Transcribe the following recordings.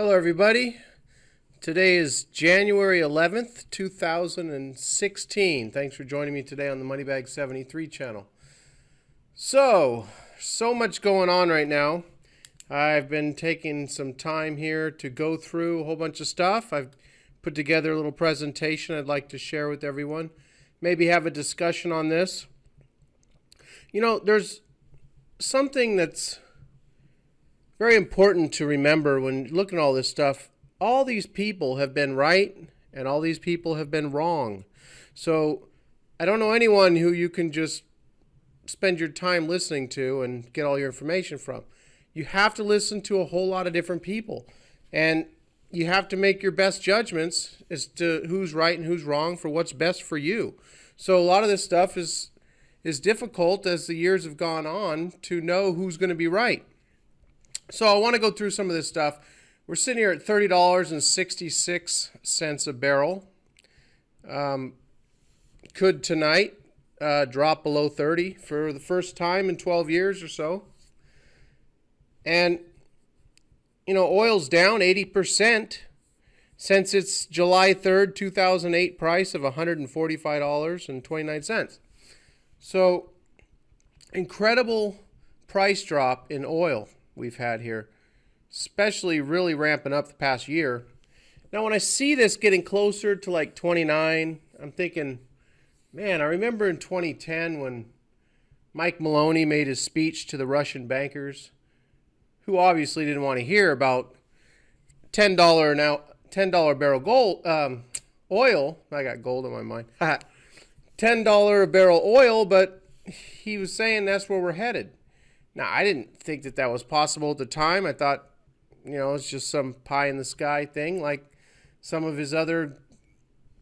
Hello, everybody. Today is January 11th, 2016. Thanks for joining me today on the Moneybag 73 channel. So much going on right now. I've been taking some time here to go through a whole bunch of stuff. I've put together a little presentation I'd like to share with everyone. Maybe have a discussion on this. You know, there's something that's very important to remember when looking at all this stuff. All these people have been right and all these people have been wrong. So I don't know anyone who you can just spend your time listening to and get all your information from. You have to listen to a whole lot of different people, and you have to make your best judgments as to who's right and who's wrong for what's best for you. So a lot of this stuff is difficult as the years have gone on to know who's going to be right. So I want to go through some of this stuff. We're sitting here at $30.66 a barrel. Could tonight drop below 30 for the first time in 12 years or so. And, you know, oil's down 80% since its July 3rd, 2008 price of $145.29. So, incredible price drop in oil we've had here, especially really ramping up the past year. Now, when I see this getting closer to like 29, I'm thinking, man, I remember in 2010 when Mike Maloney made his speech to the Russian bankers, who obviously didn't want to hear about $10 barrel gold oil. I got gold in my mind. $10 a barrel oil, but he was saying that's where we're headed. Now, I didn't think that was possible at the time. I thought, you know, it's just some pie in the sky thing, like some of his other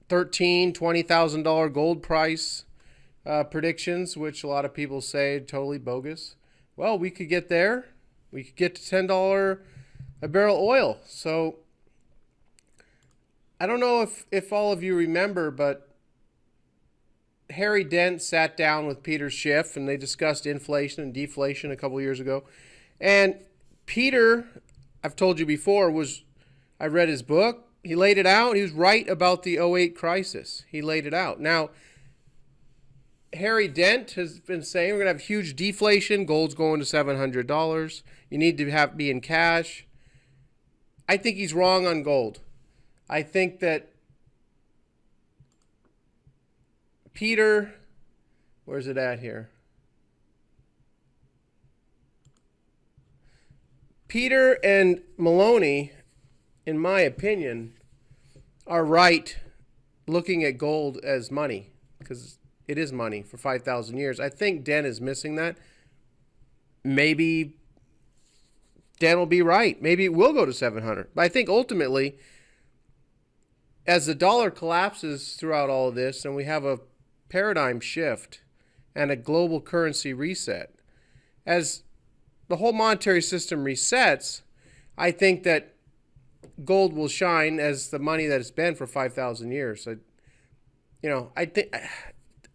$13,000, $20,000 gold price predictions, which a lot of people say are totally bogus. Well, we could get there. We could get to $10 a barrel oil. So I don't know if all of you remember, but Dent sat down with Schiff and they discussed inflation and deflation a couple years ago. And Peter, I've told you before, I read his book. He laid it out. He was right about the '08 crisis. He laid it out. Now, Dent has been saying we're going to have huge deflation. Gold's going to $700. You need to be in cash. I think he's wrong on gold. I think that Peter, where's it at here? Peter and Maloney, in my opinion, are right looking at gold as money, because it is money for 5,000 years. I think Dent is missing that. Maybe Dent will be right. Maybe it will go to 700. But I think ultimately, as the dollar collapses throughout all of this and we have a paradigm shift and a global currency reset, as the whole monetary system resets, I think that gold will shine as the money that it's been for 5,000 years. I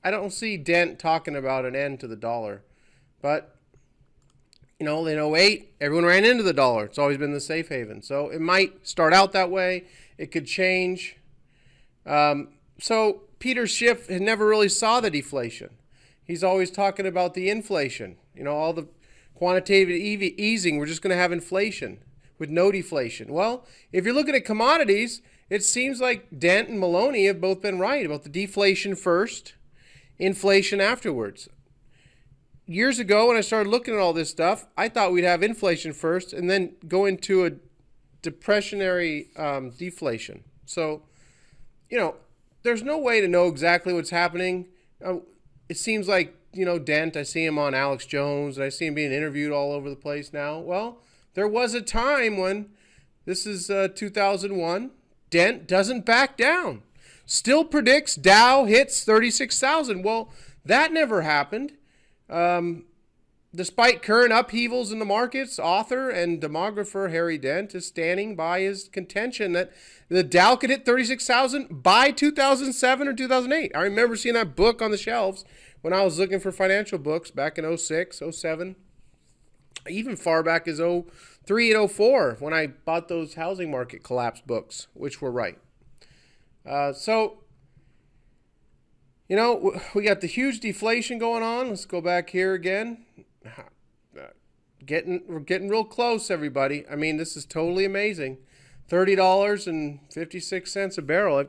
don't see Dent talking about an end to the dollar, but you know, in '08, everyone ran into the dollar. It's always been the safe haven. So it might start out that way. It could change. So Schiff had never really saw the deflation. He's always talking about the inflation. You know, all the quantitative easing, we're just going to have inflation with no deflation. Well, if you're looking at commodities, it seems like Dent and Maloney have both been right about the deflation first, inflation afterwards. Years ago, when I started looking at all this stuff, I thought we'd have inflation first and then go into a depressionary deflation. So, you know, there's no way to know exactly what's happening. It seems like, you know, Dent, I see him on Alex Jones, and I see him being interviewed all over the place now. Well, there was a time when, this is 2001, Dent doesn't back down. Still predicts Dow hits 36,000. Well, that never happened. Despite current upheavals in the markets, author and demographer Dent is standing by his contention that the Dow could hit 36,000 by 2007 or 2008. I remember seeing that book on the shelves when I was looking for financial books back in '06, '07, even far back as 3804 when I bought those housing market collapse books, which were right. So, you know, we got the huge deflation going on. Let's go back here again. We're getting real close, everybody. I mean, this is totally amazing. $30.56 a barrel. I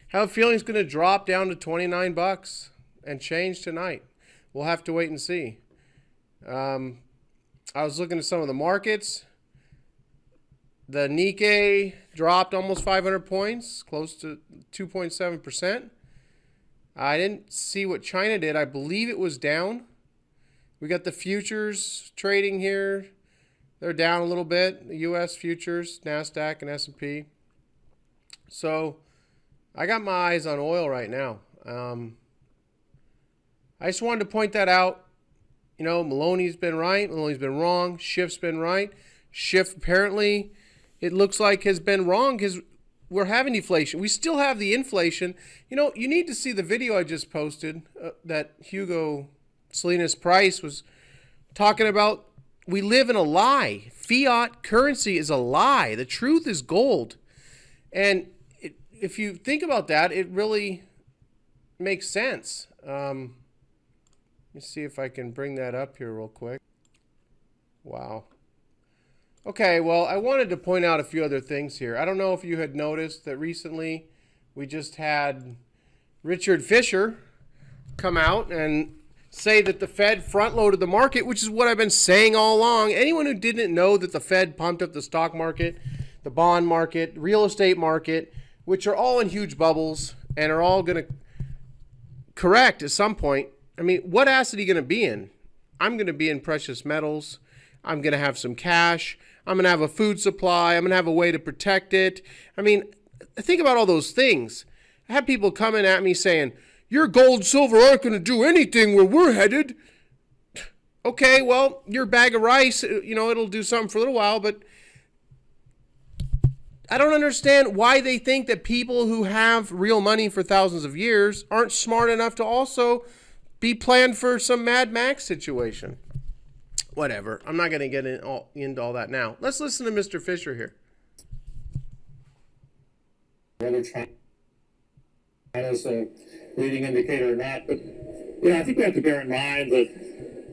have a feeling it's going to drop down to 29 bucks and change tonight. We'll have to wait and see. I was looking at some of the markets. The Nikkei dropped almost 500 points, close to 2.7%. I didn't see what China did. I believe it was down. We got the futures trading here. They're down a little bit. The U.S. futures, NASDAQ and S&P. So I got my eyes on oil right now. I just wanted to point that out. You know, Maloney's been right. Maloney's been wrong. Schiff's been right. Schiff apparently, it looks like, has been wrong because we're having deflation. We still have the inflation. You know, you need to see the video I just posted that Hugo Salinas Price was talking about. We live in a lie. Fiat currency is a lie. The truth is gold. And if you think about that, it really makes sense. Let me see if I can bring that up here real quick. Wow. Okay, well, I wanted to point out a few other things here. I don't know if you had noticed that recently we just had Richard Fisher come out and say that the Fed front-loaded the market, which is what I've been saying all along. Anyone who didn't know that the Fed pumped up the stock market, the bond market, real estate market, which are all in huge bubbles and are all going to correct at some point. I mean, what asset are you going to be in? I'm going to be in precious metals. I'm going to have some cash. I'm going to have a food supply. I'm going to have a way to protect it. I mean, think about all those things. I have people coming at me saying, your gold and silver aren't going to do anything where we're headed. Okay, well, your bag of rice, you know, it'll do something for a little while, but I don't understand why they think that people who have real money for thousands of years aren't smart enough to also be planned for some Mad Max situation. Whatever. I'm not going to get into all that now. Let's listen to Mr. Fisher here. Whether China's a leading indicator or not, but I think we have to bear in mind that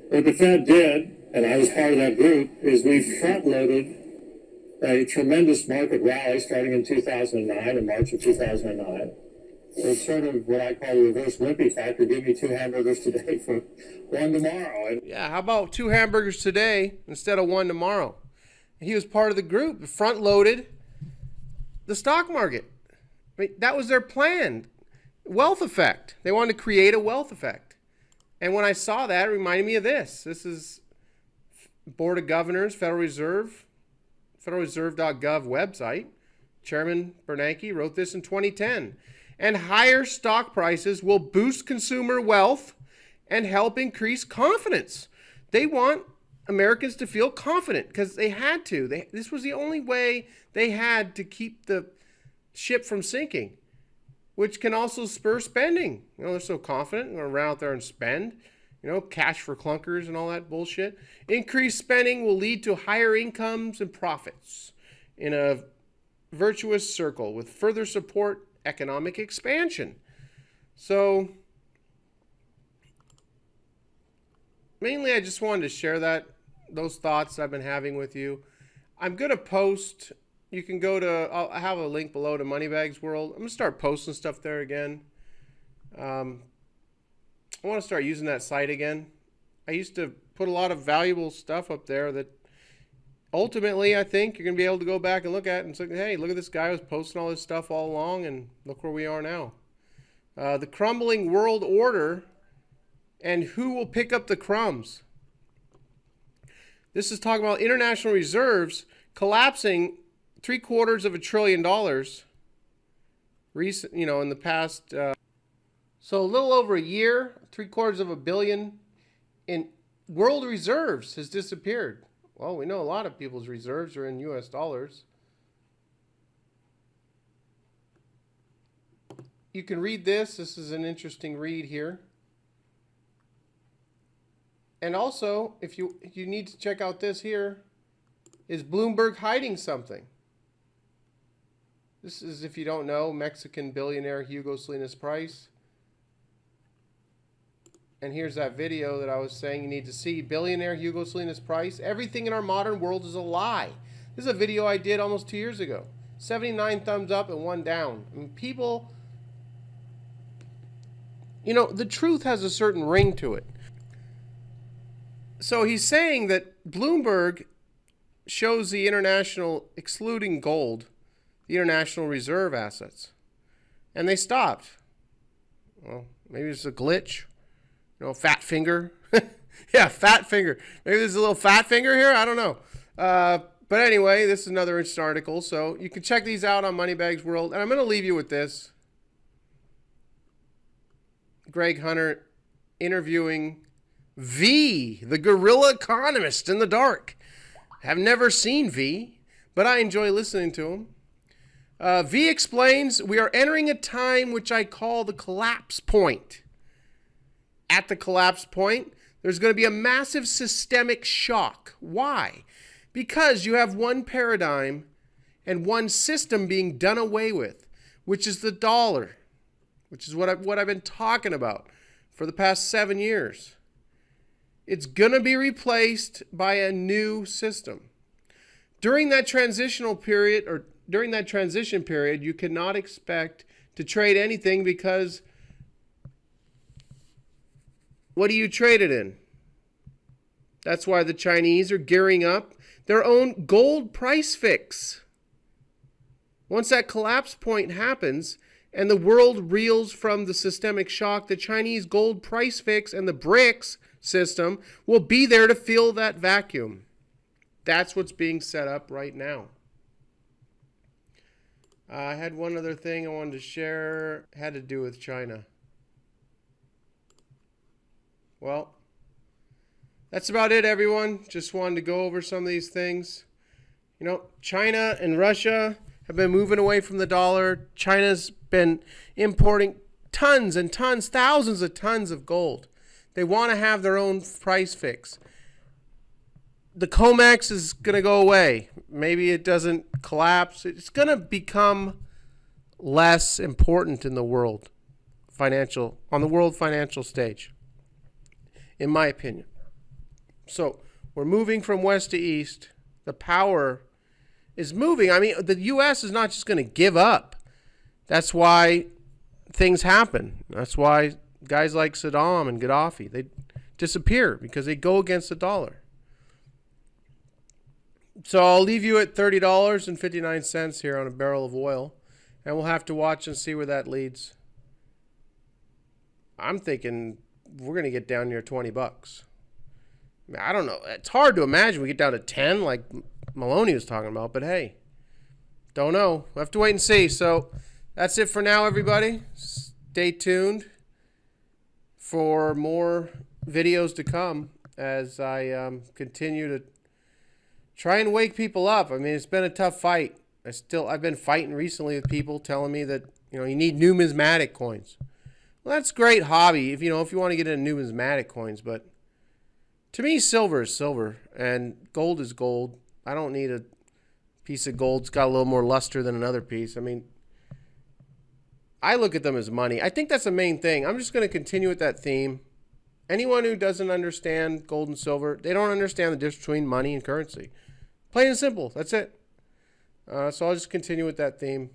what the Fed did, and I was part of that group, is we front-loaded a tremendous market rally starting in 2009, in March of 2009. It's sort of what I call the reverse Wimpy factor. Give me 2 hamburgers today for 1 tomorrow. And yeah, how about 2 hamburgers today instead of 1 tomorrow? He was part of the group, front-loaded the stock market. I mean, that was their plan. Wealth effect. They wanted to create a wealth effect. And when I saw that, it reminded me of this. This is Board of Governors, Federal Reserve, federalreserve.gov website. Chairman Bernanke wrote this in 2010. And higher stock prices will boost consumer wealth and help increase confidence. They want Americans to feel confident because they had to. This was the only way they had to keep the ship from sinking, which can also spur spending. You know, they're so confident, they're going to run out there and spend. You know, cash for clunkers and all that bullshit. Increased spending will lead to higher incomes and profits in a virtuous circle with further support economic expansion. So mainly I just wanted to share those thoughts I've been having with you. I'm going to post, you can go to, I have a link below to Moneybags World. I'm going to start posting stuff there again. I want to start using that site again. I used to put a lot of valuable stuff up there that ultimately, I think you're going to be able to go back and look at and say, hey, look at this guy who was posting all this stuff all along, and look where we are now. The crumbling world order and who will pick up the crumbs. This is talking about international reserves collapsing $750 billion recent, in the past. So a little over a year, $750 billion in world reserves has disappeared. Well, we know a lot of people's reserves are in U.S. dollars. You can read this. This is an interesting read here. And also, if you need to check out this here, Is Bloomberg hiding something? This is, if you don't know, Mexican billionaire Hugo Salinas Price. And here's that video that I was saying you need to see. Billionaire Hugo Salinas Price. Everything in our modern world is a lie. This is a video I did almost 2 years ago. 79 thumbs up and 1 down. I mean, people, you know, the truth has a certain ring to it. So he's saying that Bloomberg shows the international, excluding gold, the international reserve assets. And they stopped. Well, maybe it's a glitch. You know, fat finger. Yeah, fat finger. Maybe there's a little fat finger here. I don't know. But anyway, this is another interesting article. So you can check these out on Moneybags World. And I'm going to leave you with this. Greg Hunter interviewing V, the guerrilla economist in the dark. Have never seen V, but I enjoy listening to him. V explains, we are entering a time which I call the collapse point. At the collapse point, there's going to be a massive systemic shock. Why? Because you have one paradigm and one system being done away with, which is the dollar, which is what I've been talking about for the past 7 years. It's going to be replaced by a new system. During that transitional period, or during that transition period, you cannot expect to trade anything because what do you trade it in? That's why the Chinese are gearing up their own gold price fix. Once that collapse point happens and the world reels from the systemic shock, the Chinese gold price fix and the BRICS system will be there to fill that vacuum. That's what's being set up right now. I had one other thing I wanted to share. It had to do with China. Well, that's about it, everyone. Just wanted to go over some of these things. You know, China and Russia have been moving away from the dollar. China's been importing tons and tons, thousands of tons of gold. They want to have their own price fix. The COMEX is going to go away. Maybe it doesn't collapse. It's going to become less important in the world on the world financial stage, in my opinion. So we're moving from west to east. The power is moving. I mean, the U.S. is not just going to give up. That's why things happen. That's why guys like Saddam and Gaddafi, they disappear because they go against the dollar. So I'll leave you at $30.59 here on a barrel of oil, and we'll have to watch and see where that leads. I'm thinking we're going to get down near 20 bucks. I mean, I don't know. It's hard to imagine we get down to 10 like Maloney was talking about, but hey, don't know. We'll have to wait and see. So that's it for now, everybody. Stay tuned for more videos to come as I continue to try and wake people up. I mean, it's been a tough fight. I've been fighting recently with people telling me that, you know, you need numismatic coins. Well, that's a great hobby if you want to get into numismatic coins, but to me, silver is silver and gold is gold. I don't need a piece of gold that's got a little more luster than another piece. I mean, I look at them as money. I think that's the main thing. I'm just going to continue with that theme. Anyone who doesn't understand gold and silver, they don't understand the difference between money and currency. Plain and simple. That's it. So I'll just continue with that theme.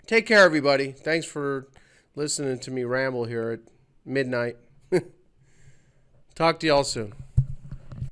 Take care, everybody. Thanks for listening to me ramble here at midnight. Talk to y'all soon.